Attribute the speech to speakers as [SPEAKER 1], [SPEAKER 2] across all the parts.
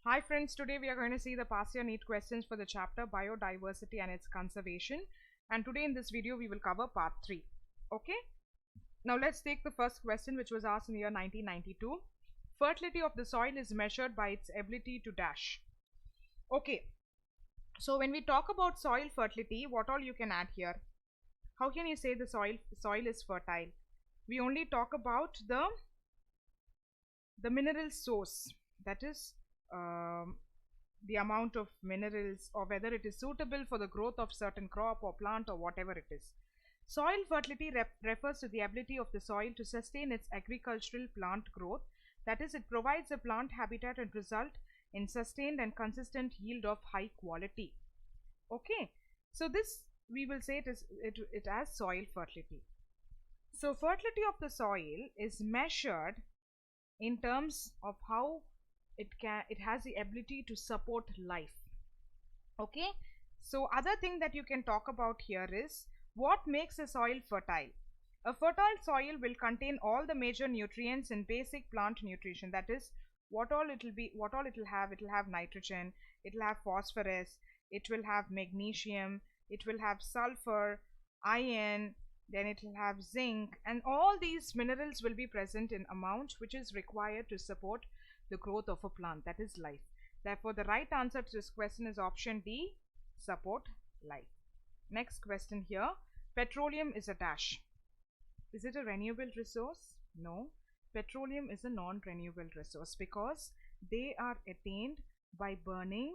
[SPEAKER 1] Hi friends, today we are going to see the past year NEET questions for the chapter Biodiversity and its Conservation, and today in this video we will cover part 3. Okay, now let's take the first question, which was asked in the year 1992. Fertility of the soil is measured by its ability to dash. Okay, so when we talk about soil fertility, what all you can add here? How can you say the soil is fertile? We only talk about the mineral source, that is the amount of minerals, or whether it is suitable for the growth of certain crop or plant or whatever it is. Soil fertility refers to the ability of the soil to sustain its agricultural plant growth, that is, it provides a plant habitat and result in sustained and consistent yield of high quality. Okay, so this we will say it as soil fertility. So fertility of the soil is measured in terms of how it has the ability to support life. Okay, so other thing that you can talk about here is what makes a soil fertile. A fertile soil will contain all the major nutrients in basic plant nutrition, that is, what all it will have. It will have nitrogen, it will have phosphorus, it will have magnesium, it will have sulfur, iron, then it will have zinc, and all these minerals will be present in amount which is required to support the growth of a plant, that is life. Therefore, the right answer to this question is option D, support life. Next question here. Petroleum is a dash. Is it a renewable resource? No. Petroleum is a non-renewable resource because they are attained by burning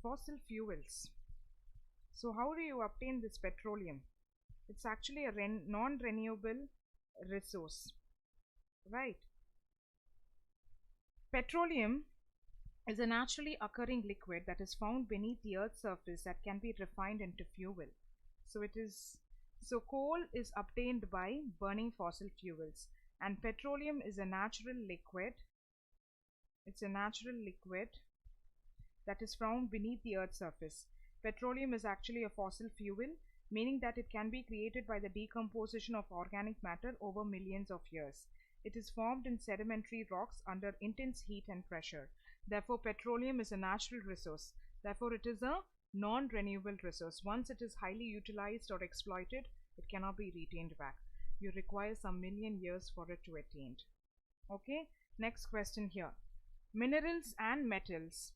[SPEAKER 1] fossil fuels. So how do you obtain this petroleum? It's actually a non-renewable resource, right? Petroleum is a naturally occurring liquid that is found beneath the earth's surface that can be refined into fuel. So coal is obtained by burning fossil fuels, and petroleum is a natural liquid. It's a natural liquid that is found beneath the earth's surface. Petroleum is actually a fossil fuel, meaning that it can be created by the decomposition of organic matter over millions of years. It is formed in sedimentary rocks under intense heat and pressure. Therefore, petroleum is a natural resource. Therefore, it is a non-renewable resource. Once it is highly utilized or exploited, it cannot be retained back. You require some million years for it to attain. Okay, next question here. Minerals and metals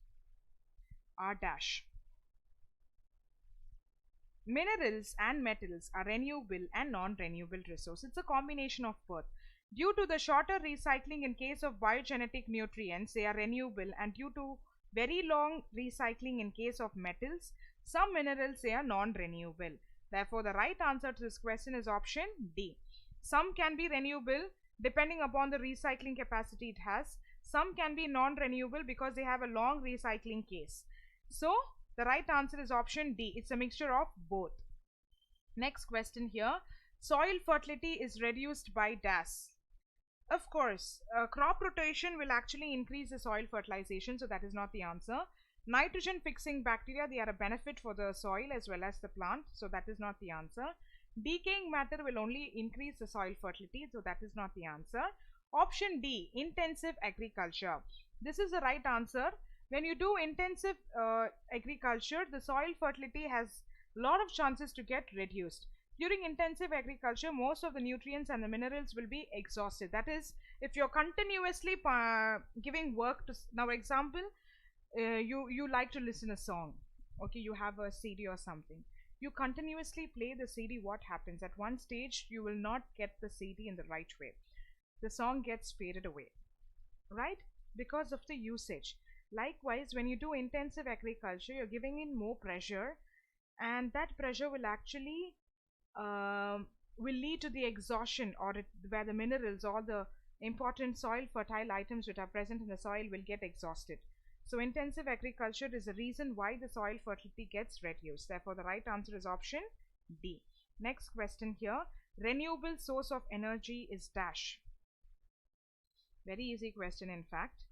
[SPEAKER 1] are dash. Minerals and metals are renewable and non-renewable resources. It's a combination of both. Due to the shorter recycling in case of biogenetic nutrients, they are renewable, and due to very long recycling in case of metals, some minerals, they are non-renewable. Therefore, the right answer to this question is option D. Some can be renewable depending upon the recycling capacity it has. Some can be non-renewable because they have a long recycling case. So, the right answer is option D. It's a mixture of both. Next question here. Soil fertility is reduced by dash. Of course, crop rotation will actually increase the soil fertilization, so that is not the answer. Nitrogen fixing bacteria, they are a benefit for the soil as well as the plant, so that is not the answer. Decaying matter will only increase the soil fertility, so that is not the answer. Option D, intensive agriculture. This is the right answer. When you do intensive agriculture, the soil fertility has a lot of chances to get reduced. During intensive agriculture, most of the nutrients and the minerals will be exhausted. That is, if you're continuously giving work to, now example, you like to listen a song. Okay, you have a CD or something. You continuously play the CD, what happens? At one stage, you will not get the CD in the right way. The song gets faded away, right? Because of the usage. Likewise, when you do intensive agriculture, you're giving in more pressure, and that pressure will actually will lead to the exhaustion, or where the minerals or the important soil fertile items which are present in the soil will get exhausted. So intensive agriculture is the reason why the soil fertility gets reduced. Therefore, the right answer is option D. Next question here. Renewable source of energy is dash. Very easy question, in fact.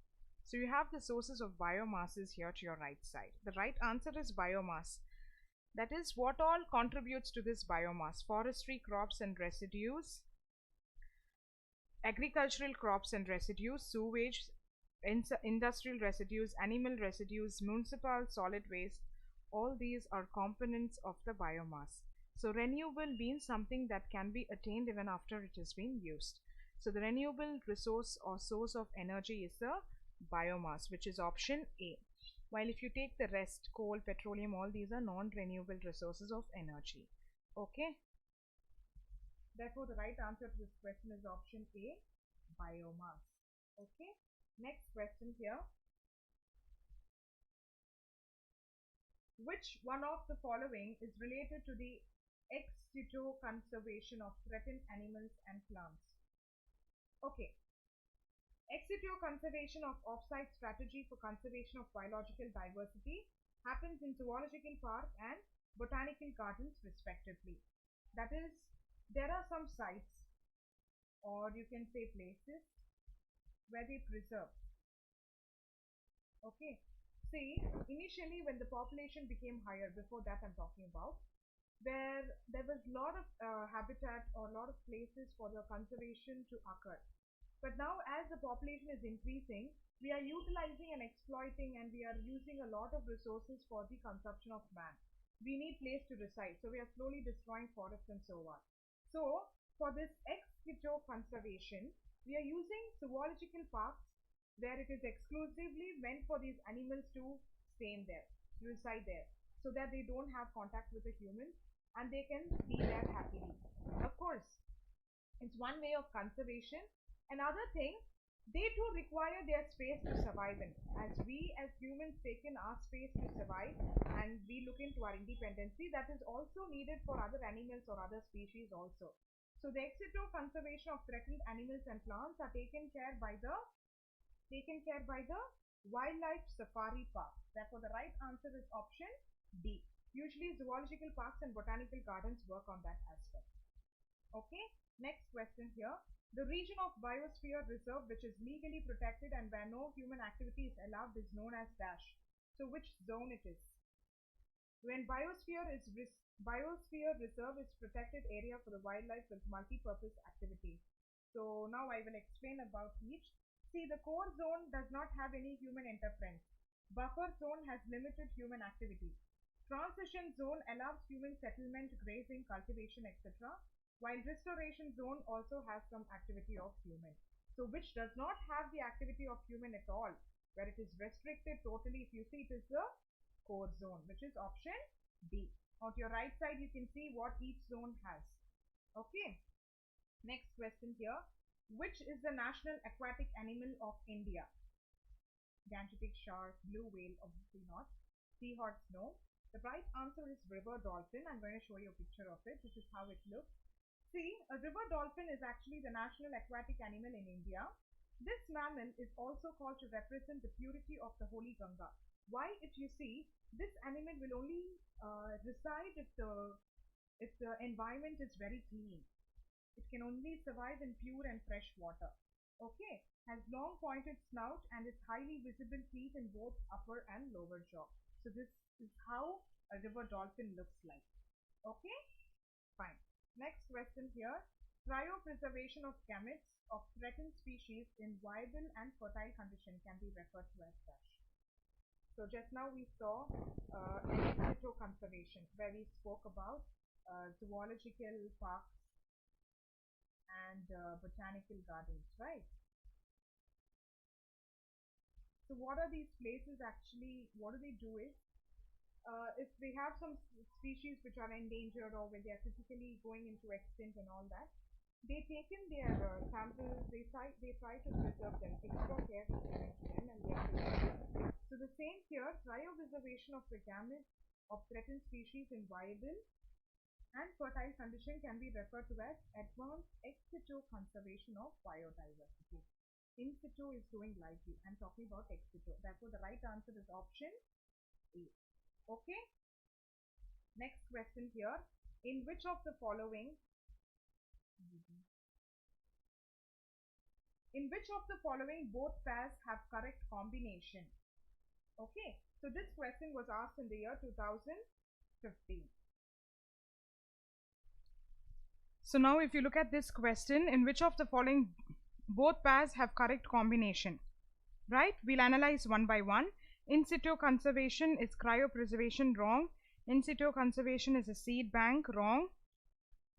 [SPEAKER 1] So you have the sources of biomasses here to your right side. The right answer is biomass. That is, what all contributes to this biomass? Forestry, crops and residues, agricultural crops and residues, sewage, industrial residues, animal residues, municipal solid waste, all these are components of the biomass. So renewable means something that can be attained even after it has been used. So the renewable resource or source of energy is the biomass, which is option A. While if you take the rest, coal, petroleum, all these are non-renewable resources of energy. Okay. Therefore, the right answer to this question is option A, biomass. Okay. Next question here. Which one of the following is related to the ex situ conservation of threatened animals and plants? Okay. Ex situ conservation of off-site strategy for conservation of biological diversity happens in zoological park and botanical gardens respectively. That is, there are some sites, or you can say places, where they preserve. Okay. See, initially when the population became higher, before that I'm talking about, where there was a lot of habitat or a lot of places for the conservation to occur. But now as the population is increasing, we are utilizing and exploiting, and we are using a lot of resources for the consumption of man. We need place to reside, so we are slowly destroying forests and so on. So for this ex situ conservation, we are using zoological parks where it is exclusively meant for these animals to stay in there, reside there, so that they don't have contact with the humans and they can be there happily. Of course, it's one way of conservation. Another thing, they too require their space to survive in. As we as humans take in our space to survive and we look into our independency, that is also needed for other animals or other species also. So the ex situ conservation of threatened animals and plants are taken care by the wildlife safari park. Therefore the right answer is option D. Usually zoological parks and botanical gardens work on that aspect. Okay, next question here. The region of biosphere reserve which is legally protected and where no human activity is allowed is known as dash. So which zone it is? When biosphere reserve is protected area for the wildlife with multi-purpose activity. So now I will explain about each. See, the core zone does not have any human interference. Buffer zone has limited human activity. Transition zone allows human settlement, grazing, cultivation, etc. While restoration zone also has some activity of human. So which does not have the activity of human at all, where it is restricted totally. If you see, it is the core zone, which is option D. On your right side, you can see what each zone has. Okay. Next question here. Which is the national aquatic animal of India? Gangetic shark, blue whale, obviously not. Seahorse, no. The right answer is river dolphin. I'm going to show you a picture of it. This is how it looks. See, a river dolphin is actually the national aquatic animal in India. This mammal is also called to represent the purity of the holy Ganga. Why? If you see, this animal will only reside if the environment is very clean. It can only survive in pure and fresh water. Okay, has long pointed snout and is highly visible teeth in both upper and lower jaw. So this is how a river dolphin looks like. Okay, fine. Next question here. Cryopreservation of gametes of threatened species in viable and fertile condition can be referred to as dash. So just now we saw ex situ conservation, where we spoke about zoological parks and botanical gardens, right? So what are these places actually? What do they do is, if they have some species which are endangered or when they are physically going into extinct and all that, they take in their samples, they try to preserve them, extra care is given to them, and they are preserved. So the same here, cryopreservation of the gametes of threatened species in viable and fertile condition can be referred to as advanced ex situ conservation of biodiversity. In situ is doing lively. I'm talking about ex situ. Therefore, the right answer is option A. Okay. Next question here. In which of the following both pairs have correct combination? Okay. So this question was asked in the year 2015. So now if you look at this question, in which of the following Both pairs have correct combination, right? We'll analyze one by one. In situ conservation is cryopreservation, wrong. In situ conservation is a seed bank, wrong.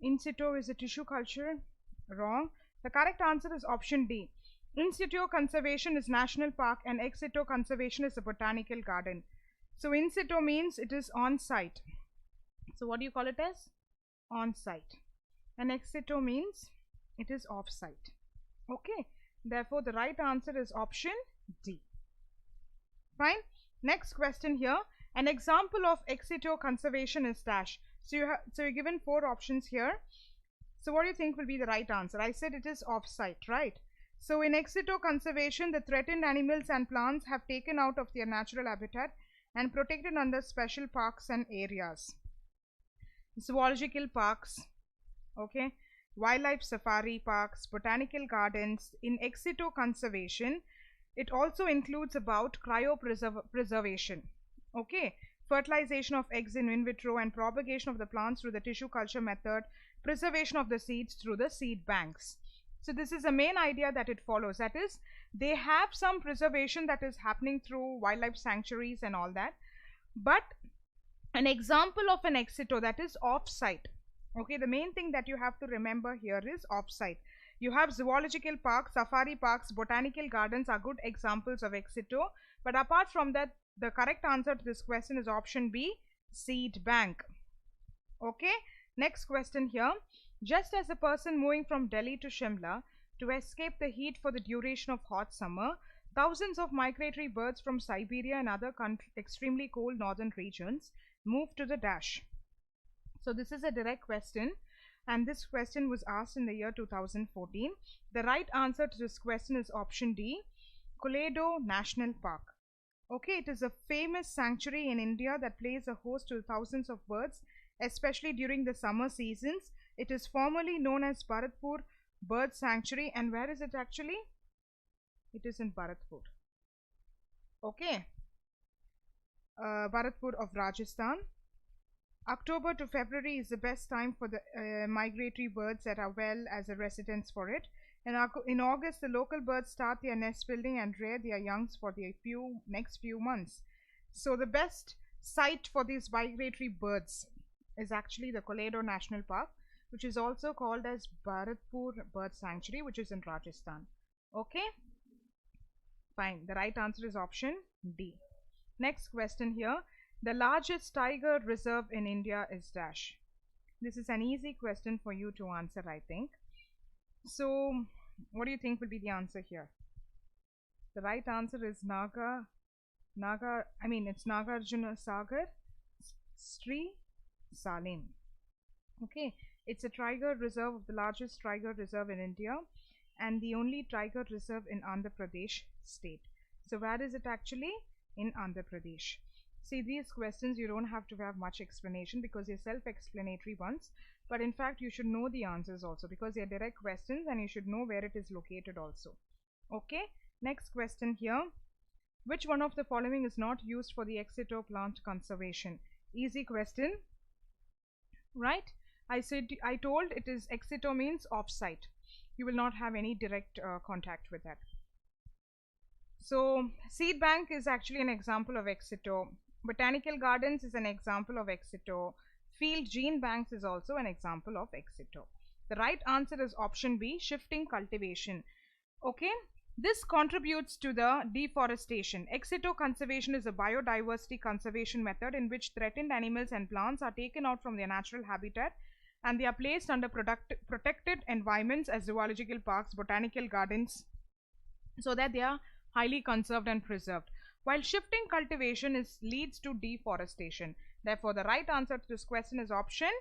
[SPEAKER 1] In situ is a tissue culture, wrong. The correct answer is option D. In situ conservation is national park and ex situ conservation is a botanical garden. So in situ means it is on site. So what do you call it as? On site. And ex situ means it is off site. Okay. Therefore the right answer is option D. Fine. Next question here. An example of ex situ conservation is dash. So you're given 4 options here. So what do you think will be the right answer? I said it is off-site, right? So in ex situ conservation, the threatened animals and plants have taken out of their natural habitat and protected under special parks and areas. Zoological parks, okay, wildlife safari parks, botanical gardens. In ex situ conservation, it also includes about cryopreservation, okay, fertilization of eggs in vitro and propagation of the plants through the tissue culture method, preservation of the seeds through the seed banks. So this is the main idea that it follows. That is, they have some preservation that is happening through wildlife sanctuaries and all that. But an example of an ex situ, that is off-site. Okay, the main thing that you have to remember here is off-site. You have zoological parks, safari parks, botanical gardens are good examples of ex situ. But apart from that, the correct answer to this question is option B, seed bank. Okay, next question here. Just as a person moving from Delhi to Shimla to escape the heat for the duration of hot summer, thousands of migratory birds from Siberia and other extremely cold northern regions move to the dash. So this is a direct question, and this question was asked in the year 2014. The right answer to this question is option D, Koledo National Park. Okay, it is a famous sanctuary in India that plays a host to thousands of birds, especially during the summer seasons. It is formerly known as Bharatpur Bird Sanctuary. And where is it actually? It is in Bharatpur. Okay. Bharatpur of Rajasthan. October to February is the best time for the migratory birds that are well as a residence for it. And in August, the local birds start their nest building and rear their youngs for the next few months. So the best site for these migratory birds is actually the Koledo National Park, which is also called as Bharatpur Bird Sanctuary, which is in Rajasthan. Okay, fine. The right answer is option D. Next question here. The largest tiger reserve in India is dash. This is an easy question for you to answer, I think. So what do you think will be the answer here? The right answer is it's Nagarjuna Sagar Sri Salim. Okay, it's a tiger reserve, of the largest tiger reserve in India and the only tiger reserve in Andhra Pradesh state. So where is it actually? In Andhra Pradesh. See, these questions you don't have to have much explanation because they're self-explanatory ones, but in fact you should know the answers also because they're direct questions and you should know where it is located also. Okay, next question here. Which one of the following is not used for the ex situ plant conservation? Easy question, right? I told it is ex situ means off-site. You will not have any direct contact with that. So seed bank is actually an example of ex situ. Botanical gardens is an example of ex situ. Field gene banks is also an example of ex situ. The right answer is option B, shifting cultivation. Okay, this contributes to the deforestation. Ex situ conservation is a biodiversity conservation method in which threatened animals and plants are taken out from their natural habitat and they are placed under protected environments as zoological parks, botanical gardens, so that they are highly conserved and preserved. While shifting cultivation leads to deforestation. Therefore, the right answer to this question is option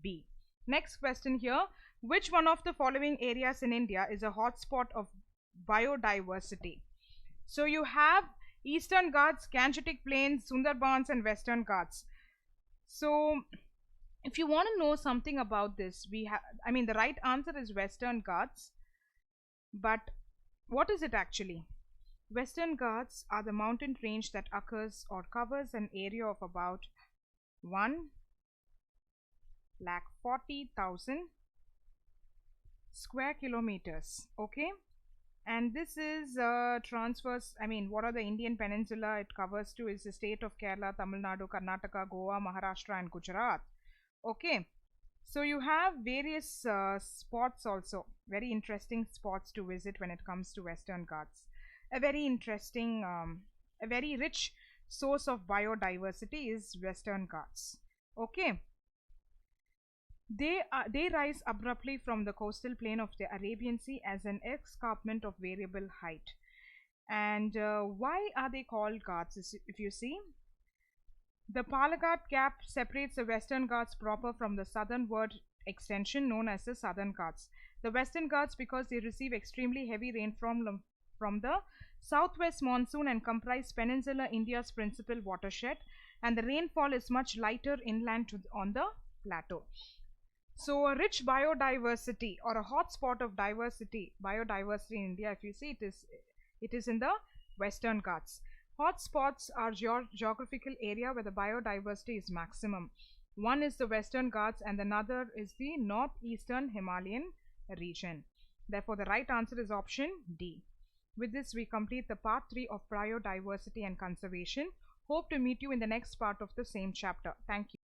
[SPEAKER 1] B. Next question here. Which one of the following areas in India is a hotspot of biodiversity? So you have Eastern Ghats, Gangetic Plains, Sundarbans and Western Ghats. So if you want to know something about this, the right answer is Western Ghats. But what is it actually? Western Ghats are the mountain range that occurs or covers an area of about 1,40,000 square kilometers. Okay, And this is transfers. I mean, what are the Indian peninsula it covers to is the state of Kerala, Tamil Nadu, Karnataka, Goa, Maharashtra, and Gujarat. Okay, so you have various spots also, very interesting spots to visit when it comes to Western Ghats. A very interesting, a very rich source of biodiversity is Western Ghats. Okay, they rise abruptly from the coastal plain of the Arabian Sea as an escarpment of variable height. And why are they called Ghats? If you see, the Palaghat Gap separates the Western Ghats proper from the southernward extension known as the Southern Ghats. The Western Ghats because they receive extremely heavy rain from the southwest monsoon and comprise peninsular India's principal watershed, and the rainfall is much lighter inland on the plateau. So a rich biodiversity or a hotspot of biodiversity in India, if you see, it is in the Western Ghats. Hotspots are geographical area where the biodiversity is maximum. One is the Western Ghats and another is the northeastern Himalayan region. Therefore, the right answer is option D. With this, we complete the part 3 of biodiversity and conservation. Hope to meet you in the next part of the same chapter. Thank you.